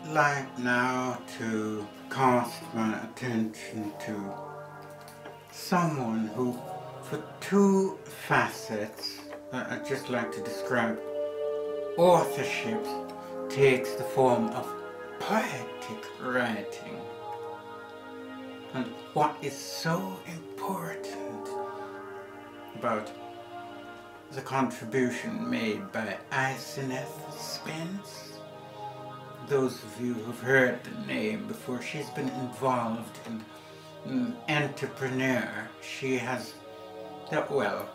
like now to cast my attention to someone who, for two facets, I'd just like to describe. Authorship takes the form of poetic writing. And what is so important about the contribution made by Iseneth Spence, those of you who've heard the name before, she's been involved in entrepreneur. She has, well,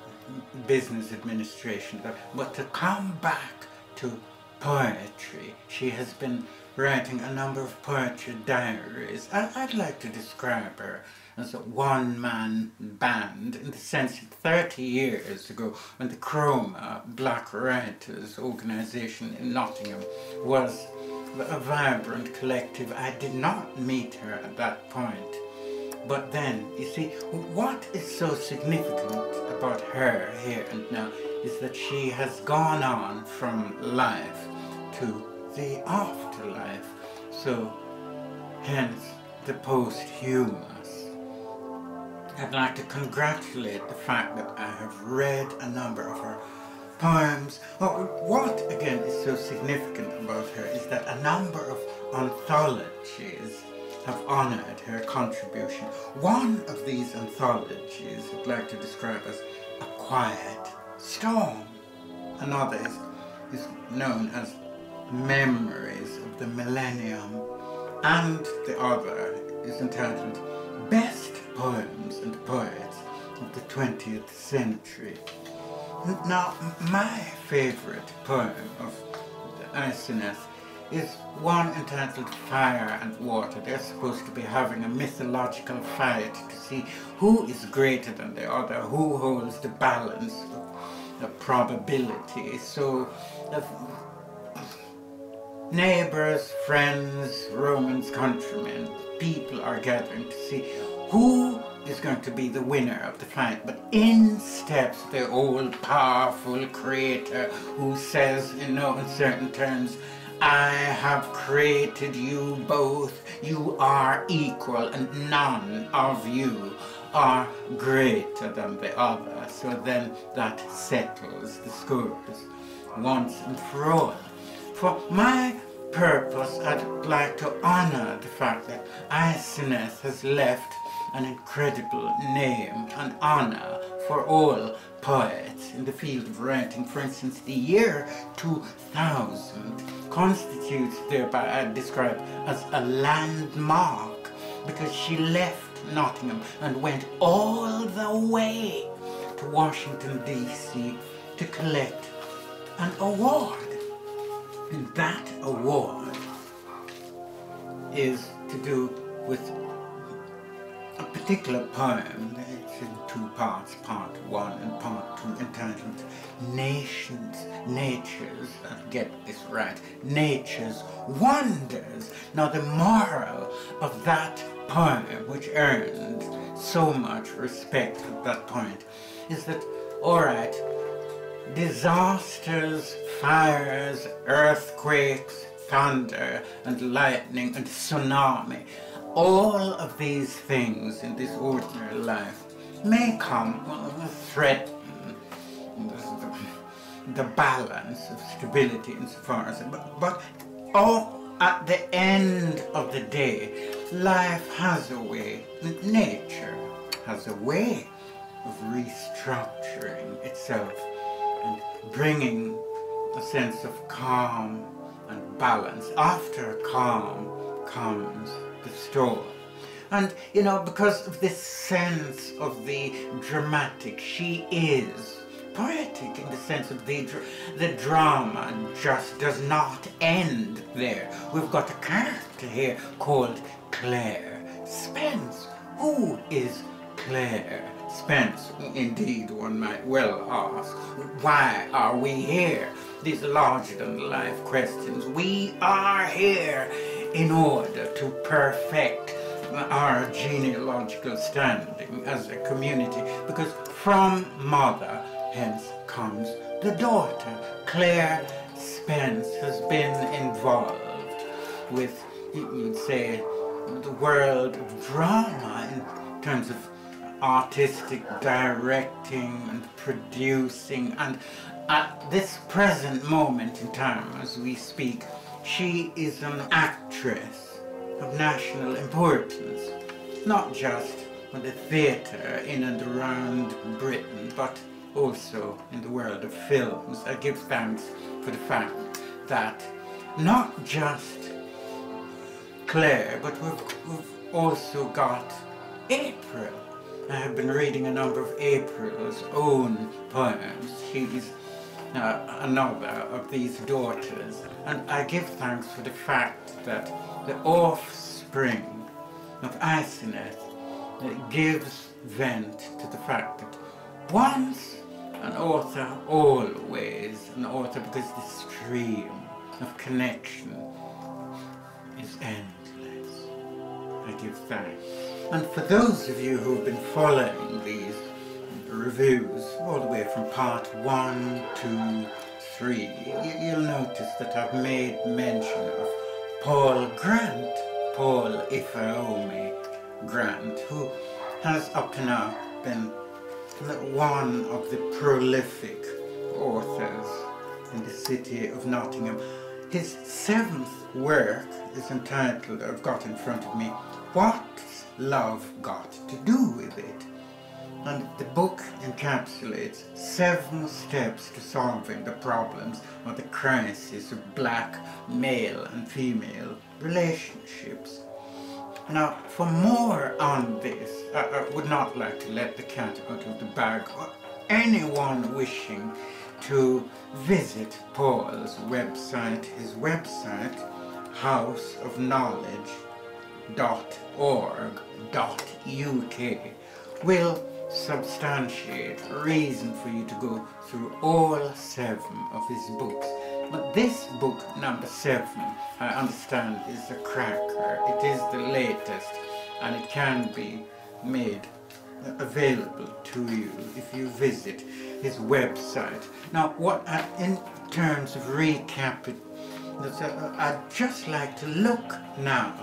business administration, but to come back to poetry, she has been writing a number of poetry diaries. I'd like to describe her as a one-man band, in the sense that 30 years ago, when the Chroma Black Writers organisation in Nottingham was a vibrant collective, I did not meet her at that point. But then, you see, what is so significant about her here and now is that she has gone on from life to the afterlife. So, hence the posthumous. I'd like to congratulate the fact that I have read a number of her poems. What again is so significant about her is that a number of anthologies have honoured her contribution. One of these anthologies I'd like to describe as A Quiet Storm. Another is known as Memories of the Millennium, and the other is entitled Best Poems and Poets of the 20th Century. Now, my favourite poem of Iseneth is one entitled Fire and Water. They're supposed to be having a mythological fight to see who is greater than the other, who holds the balance of probability. So, neighbours, friends, Romans, countrymen, people are gathering to see who is going to be the winner of the fight. But in steps the all-powerful creator who says in no uncertain terms, I have created you both, you are equal, and none of you are greater than the other. So then that settles the scores once and for all. For my purpose, I'd like to honour the fact that Iseneth has left an incredible name and honour for all poets in the field of writing. For instance, the year 2000 constitutes thereby, I describe, as a landmark, because she left Nottingham and went all the way to Washington, D.C. to collect an award. And that award is to do with a particular poem. It's in two parts, part one and part two, entitled Nature's, get this right, Nature's Wonders. Now the moral of that poem, which earned so much respect at that point, is that, alright, disasters, fires, earthquakes, thunder and lightning and tsunami, all of these things in this ordinary life may come threaten the balance of stability insofar as, but at the end of the day, life has a way, nature has a way of restructuring itself and bringing a sense of calm and balance. After calm comes the storm. And, you know, because of this sense of the dramatic, she is poetic in the sense of the drama just does not end there. We've got a character here called Claire Spence. Who is Claire Spence? Indeed, one might well ask, why are we here? These larger-than-life questions. We are here in order to perfect our genealogical standing as a community, because from mother, hence comes the daughter. Claire Spence has been involved with, you'd say, the world of drama in terms of artistic directing and producing, and at this present moment in time as we speak, she is an actress of national importance, not just in the theatre in and around Britain, but also in the world of films. I give thanks for the fact that not just Claire, but we've also got April. I have been reading a number of April's own poems. She is another of these daughters, and I give thanks for the fact that the offspring of Asenath gives vent to the fact that once an author, always an author, because the stream of connection is endless. I give thanks. And for those of you who have been following these reviews all the way from part 1, 2, 3, you'll notice that I've made mention of Paul Grant, Paul Ifeomi Grant, who has up to now been one of the prolific authors in the city of Nottingham. His 7th work is entitled, I've got in front of me, What's Love Got to Do With It? And the book encapsulates 7 steps to solving the problems or the crisis of black male and female relationships. Now, for more on this, I would not like to let the cat out of the bag. Anyone wishing to visit Paul's website, his website, houseofknowledge.org.uk, will substantiate a reason for you to go through all 7 of his books. But this book, number 7, I understand, is a cracker. It is the latest, and it can be made available to you if you visit his website. Now, in terms of recapping, I'd just like to look now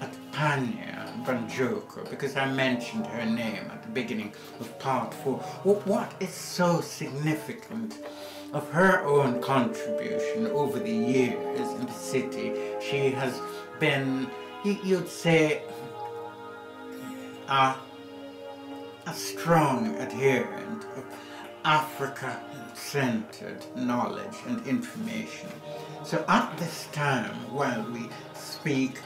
at Pania Banjoko, because I mentioned her name at the beginning of part 4. What is so significant of her own contribution over the years in the city? She has been, you'd say, a strong adherent of Africa-centered knowledge and information. So at this time, while we speak,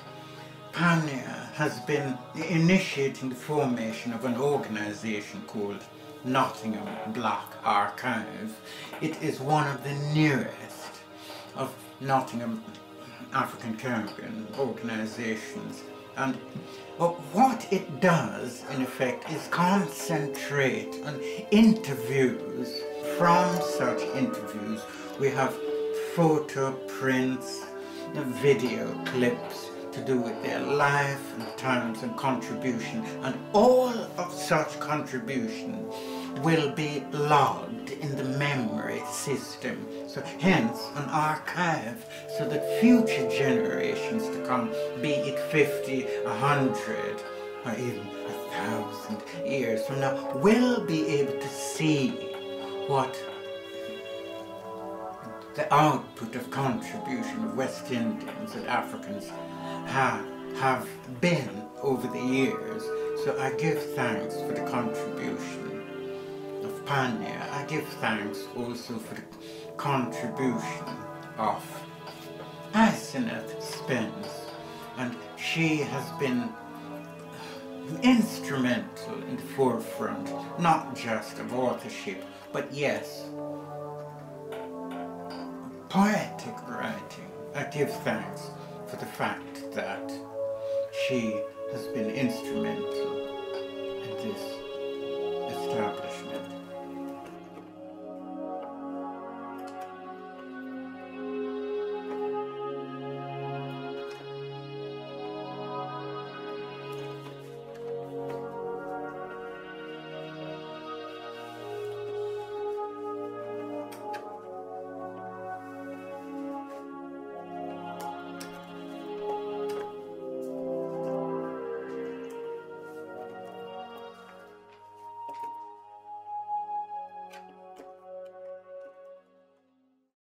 Pania has been initiating the formation of an organization called Nottingham Black Archive. It is one of the newest of Nottingham African Caribbean organizations, and what it does in effect is concentrate on interviews. From such interviews we have photo prints, video clips to do with their life and times and contribution, and all of such contribution will be logged in the memory system, so hence an archive, so that future generations to come, be it 50, 100 or even 1,000 years from now, will be able to see what the output of contribution of West Indians and Africans have been over the years. So I give thanks for the contribution of Pania. I give thanks also for the contribution of Asenath Spence, and she has been instrumental in the forefront, not just of authorship, but yes, poetic writing. I give thanks for the fact that she has been instrumental in this.